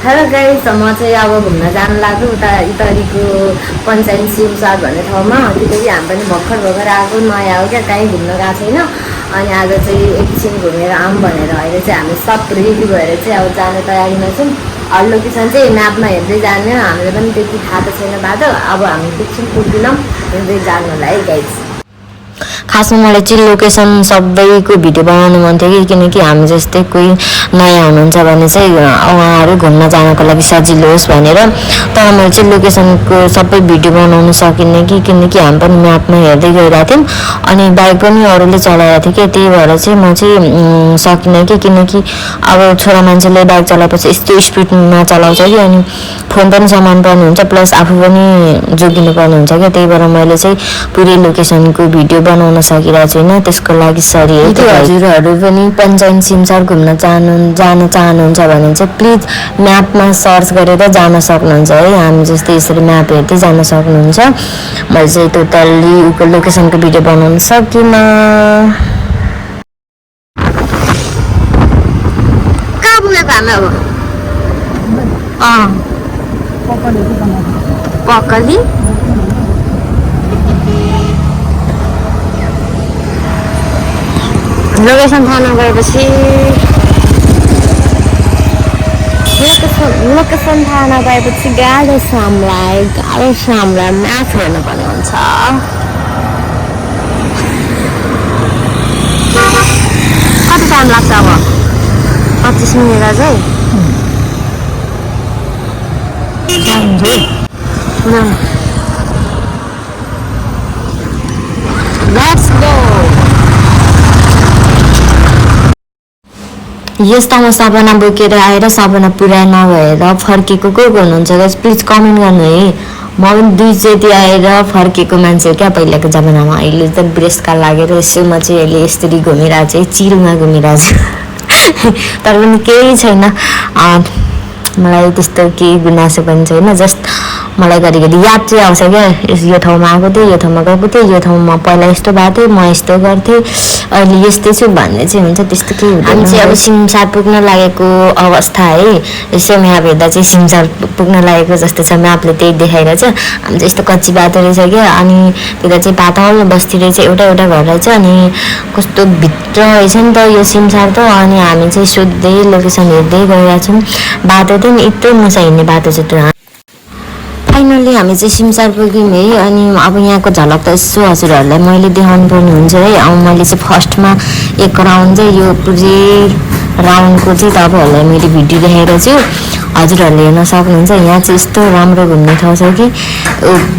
Hello guys, म चाहिँ अब घुम्न जानु लाग्यो उता इतरीको पञ्चायत सिमसार भन्ने ठाउँमा। त्यतिकै हामी पनि भर्खर आएको, नयाँ हो क्या, कहीँ घुम्न गएको छैन। अनि आज चाहिँ एकछिन घुमेर आऊँ भनेर अहिले चाहिँ हामी सब रेडी भएर चाहिँ अब जाने तयारीमा छौँ। लोकेसन चाहिँ म्यापमा हेर्दै जाने, हामीले पनि त्यति थाहा त छैन बाटो। अब हामी एकछिन पुग्दैनौँ, हेर्दै जानुलाई गाइस। खासमा मलाई चाहिँ लोकेसन सबैको भिडियो बनाउनु मन थियो कि, किनकि हामी जस्तै कोही नयाँ हुनुहुन्छ भने चाहिँ उहाँहरू घुम्न जानको लागि सजिलो होस् भनेर। तर मैले चाहिँ लोकेसनको सबै भिडियो बनाउनु सकिनँ कि, किनकि हामी पनि म्यापमा हेर्दै गइरहेको थियौँ अनि बाइक पनि अरूले चलाइरहेको थियो क्या, त्यही भएर चाहिँ म चाहिँ सकिनँ कि, किनकि अब छोरा मान्छेले बाइक चलाएपछि यस्तो स्पिडमा चलाउँछ कि, अनि फोन पनि सामान पर्ने हुन्छ, प्लस आफू पनि जोगिनु पर्ने हुन्छ क्या। त्यही भएर मैले चाहिँ पुरै लोकेसनको भिडियो बनाउन सकिरहेको छैन, त्यसको लागि सरी है। हजुरहरू पनि पञ्चायत सिमसार घुम्न जान चाहनुहुन्छ भने चाहिँ प्लिज म्यापमा सर्च गरेर जान सक्नुहुन्छ है। हामी जस्तै यसरी म्याप हेर्दै जान सक्नुहुन्छ। मैले चाहिँ टोटल्ली लोकेसनको भिडियो बनाउन सकिनँ। कहाँ पुगेको हामी अब? पकली लोकेसन थाहा नगएपछि लोकेसन थाहा नगएपछि गाह्रो छ हामीलाई म्याप हेर्नुपर्ने हुन्छ। कति टाइम लाग्छ अब? 25 मिनट चाहिँ लेट्स गो। यस्तामा सपना बोकेर आएर सपना पुरा नभएर फर्केको को हुनुहुन्छ गाइस, प्लिज कमेन्ट गर्नु है। म पनि 2 चोटि आएर फर्केको मान्छे हो क्या पहिलाको जमानामा। अहिले त ब्रेसका लागेर यसो म चाहिँ अहिले यसरी घुमिरहेको छु, चिलमा घुमिरहेको छु। तर पनि केही छैन, मलाई त्यस्तो केही गुनासो पनि छैन। जस्ट मलाई घरिघरि याद चाहिँ आउँछ क्या, यो ठाउँमा आएको थिएँ, यो ठाउँमा गएको थिएँ, यो ठाउँमा पहिला यस्तो भएको थियो, म यस्तो गर्थेँ, अहिले यस्तै छु भन्ने चाहिँ हुन्छ। त्यस्तो केही हुँदैन। हामी चाहिँ अब सिमसार पुग्न लागेको अवस्था है। यसो म्याप हेर्दा चाहिँ सिमसार पुग्न लागेको जस्तो छ, म्यापले त्यही देखाइरहेछ। हामी चाहिँ यस्तो कच्ची बाटो रहेछ क्या, अनि त्यता चाहिँ पातल बस्ती रहेछ, एउटा घर रहेछ, अनि कस्तो भित्र रहेछ नि त यो सिमसार त। अनि हामी चाहिँ सोध्दै लोकेसन हेर्दै गइरहेको छौँ। बाटो चाहिँ यत्रो मुसा हिँड्ने बाटो चाहिँ। फाइनल्ली हामी चाहिँ सिमसार पुग्यौँ है। अनि अब यहाँको झलक त यसो हजुरहरूलाई मैले देखाउनु पर्ने हुन्छ है। अब मैले चाहिँ फर्स्टमा एक राउन्ड चाहिँ यो पुरै राउन्डको चाहिँ तपाईँहरूलाई मैले भिडियो देखाएर छु, हजुरहरूले हेर्न सक्नुहुन्छ। यहाँ चाहिँ यस्तो राम्रो घुम्ने ठाउँ छ कि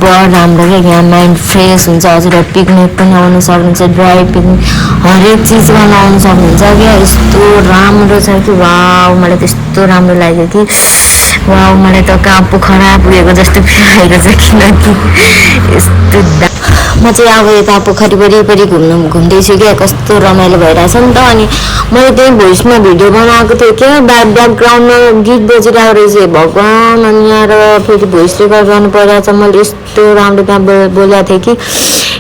बहुत राम्रो क्या, यहाँ माइन्ड फ्रेस हुन्छ। हजुरहरू पिकनिक पनि आउनु सक्नुहुन्छ, ड्राई पिकनिक हरेक चिज गर्न आउनु सक्नुहुन्छ क्या। यस्तो राम्रो छ कि वाउ, मलाई त्यस्तो राम्रो लाग्यो कि वाउ, मलाई त कहाँ पोखरा पुगेको जस्तो फिल भएको छ, किनकि यस्तो म चाहिँ अब यता पोखरी वरिपरि घुम्दैछु क्या, कस्तो रमाइलो भइरहेछ नि त। अनि मैले त्यही भोइसमा भिडियो बनाएको थिएँ क्या, ब्याकग्राउन्डमा गीत बजिरहेको रहेछ भगवान्। अनि यहाँ र फेरि भोइस रेकर्ड गर्नु परिरहेछ। मैले यस्तो राम्रो त्यहाँ बोलेको थिएँ कि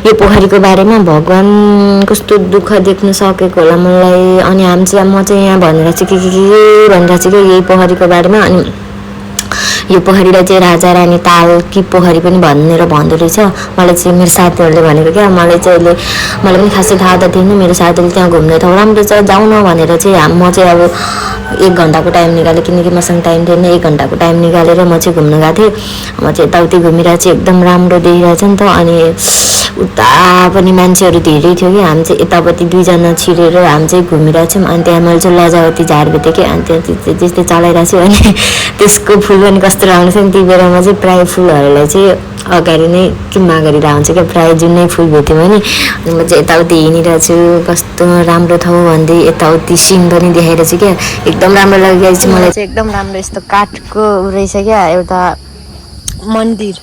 यो पोखरीको बारेमा, भगवान् कस्तो दुःख देख्न सकेको होला मलाई। अनि हामी चाहिँ म चाहिँ यहाँ भनेर चाहिँ के भनिरहेको छु क्या यही पोखरीको बारेमा। अनि यो पोखरीलाई चाहिँ राजा रानी ताल कि पोखरी पनि भनेर भन्दो रहेछ। मलाई चाहिँ मेरो साथीहरूले भनेको क्या, मलाई पनि खासै थाहा त थिएन। मेरो साथीले त्यहाँ घुम्ने ठाउँ राम्रो छ, जाउँ न भनेर चाहिँ म चाहिँ अब 1 घन्टाको टाइम निकालेँ, किनकि मसँग टाइम थिएन। 1 घन्टाको टाइम निकालेर म चाहिँ घुम्न गएको थिएँ। म चाहिँ यताउति घुमिरहेको चाहिँ एकदम राम्रो देखिरहेछ नि त। अनि उता पनि मान्छेहरू धेरै थियो कि, हामी चाहिँ यतापट्टि 2 जना छिरेर हामी चाहिँ घुमिरहेको छौँ। अनि त्यहाँ मैले चाहिँ लजावती झार भेटेँ कि, अनि त्यहाँ त्यस्तै चलाइरहेको छु। अनि त्यसको फुल पनि कस्तो राम्रो छ नि। ती बेलामा चाहिँ प्रायः फुलहरूलाई चाहिँ अगाडि नै किम्मा गरिरहेको हुन्छ क्या, प्रायः जुनै फुल भेट्यो भने। अनि म चाहिँ यताउति हिँडिरहेको छु, कस्तो राम्रो ठाउँ भन्दै यताउति सिन पनि देखाइरहेको छु क्या, एकदम राम्रो लागिरहेको छ मलाई चाहिँ। एकदम राम्रो यस्तो काठको रहेछ क्या, एउटा मन्दिर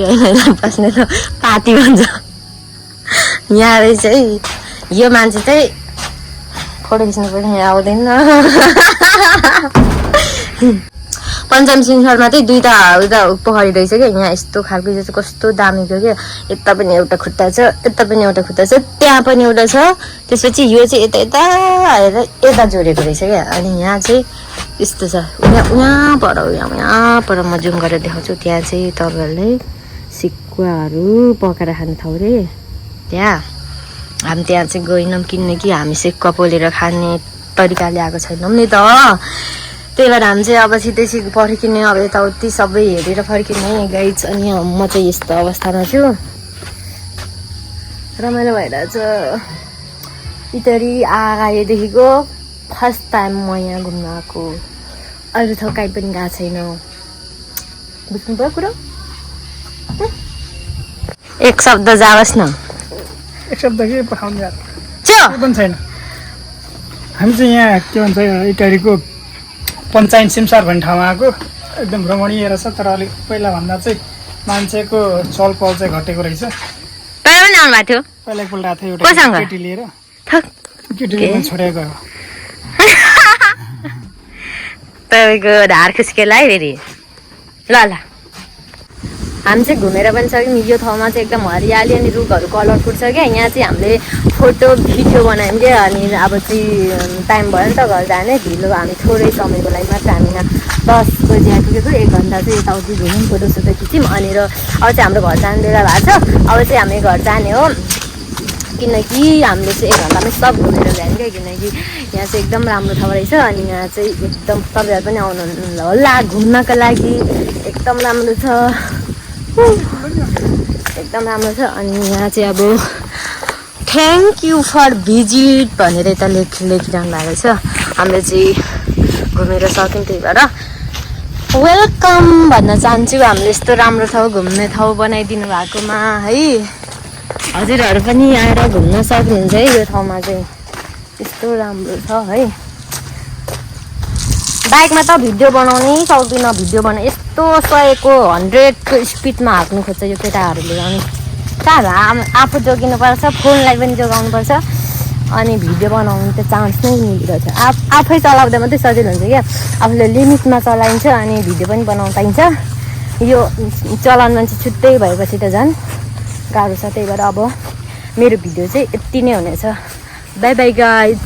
होइन, बस्ने त पार्टी भन्छ यहाँ रहेछ है। यो मान्छे चाहिँ फोटो खिच्नु पनि आउँदैन। पञ्चायत सिमसारमा चाहिँ दुईवटा उता पोखरी रहेछ क्या यहाँ यस्तो खालको चाहिँ कस्तो दामीको क्या यता पनि एउटा खुट्टा छ यता पनि एउटा खुट्टा छ त्यहाँ पनि एउटा छ त्यसपछि यो चाहिँ यता यता आएर यता जोडेको रहेछ क्या अनि यहाँ चाहिँ यस्तो छ यहाँ पर म जुम गरेर देखाउँछु त्यहाँ चाहिँ तपाईँहरूले सिकुवाहरू पकाएर खाने ठाउँ रे त्यहाँ हामी त्यहाँ चाहिँ गएनौँ किनकि हामी सेकुवा पोलेर खाने तरिकाले आएको छैनौँ नि त त्यही भएर हामी चाहिँ अब छिटै फर्किने अब यताउति सबै हेरेर फर्किने गाइड्स अनि म चाहिँ यस्तो अवस्थामा छु रमाइलो भइरहेछ इतरी आएदेखिको फर्स्ट टाइम म यहाँ घुम्न आएको अरू ठाउँ कहीँ पनि गएको छैन बुझ्नु भयो कुरो एक शब्द जाओस् न एक शब्द के पठाउने यार च्यो पनि छैन हामी चाहिँ यहाँ के भन्छ इटरीको पञ्चायत सिमसार भन्ने ठाउँमा आएको एकदम रमणीय रहेछ तर अलिक पहिलाभन्दा चाहिँ मान्छेको चल पहल चाहिँ घटेको रहेछ तपाईँ पनि आउनु भएको थियो पहिला एकपल्ट आएको थियो कोसँग? एउटा केटी लिएर थक केटीले पनि छोडेको हो तपाईँको ढाड खुस्केला है फेरि ल ल हामी चाहिँ घुमेर पनि सक्यौँ यो ठाउँमा चाहिँ एकदम हरियाली अनि रुखहरू कलरफुल छ क्या यहाँ चाहिँ हामीले फोटो भिडियो बनायौँ क्या अनि अब चाहिँ टाइम भयो नि त घर जाने ढिलो हामी थोरै समयको लागि मात्र हामी यहाँ 10 बजी आइपुगेको 1 घन्टा चाहिँ यताउति घुम्यौँ फोटोसोटो खिच्यौँ अनि अब चाहिँ हाम्रो घर जाने बेला भएको छ अब चाहिँ हामी घर जाने हो किनकि हामीले चाहिँ 1 घन्टामै सब घुमेर ल्यायौँ क्या किनकि यहाँ चाहिँ एकदम राम्रो ठाउँ रहेछ अनि यहाँ चाहिँ एकदम तपाईँहरू पनि आउनु होला घुम्नको लागि एकदम राम्रो छ एकदम राम्रो छ अनि यहाँ चाहिँ अब थ्याङ्क यू फर भिजिट भनेर यता लेखिरहनु भएको छ हामीले चाहिँ घुमेर सक्यौँ त्यही भएर वेलकम भन्न चाहन्छु हामीले यस्तो राम्रो ठाउँ घुम्ने ठाउँ बनाइदिनु भएकोमा है हजुरहरू पनि आएर घुम्न सक्नुहुन्छ है यो ठाउँमा चाहिँ यस्तो राम्रो छ है बाइकमा त भिडियो बनाउनै सक्दिनँ भिडियो बनाए यस्तो 100को 100को स्पिडमा हाँक्नु खोज्छ यो केटाहरूले अनि कहाँ आफू जोगिनुपर्छ फोनलाई पनि जोगाउनुपर्छ अनि भिडियो बनाउनु त चान्स नै मिलिरहेछ आफै चलाउँदा मात्रै सजिलो हुन्छ क्या आफूले लिमिटमा चलाइन्छ अनि भिडियो पनि बनाउन पाइन्छ यो चलाउन मान्छे छुट्टै भएपछि त झन् गाह्रो छ त्यही भएर अब मेरो भिडियो चाहिँ यति नै हुनेछ बाई बाई गाइज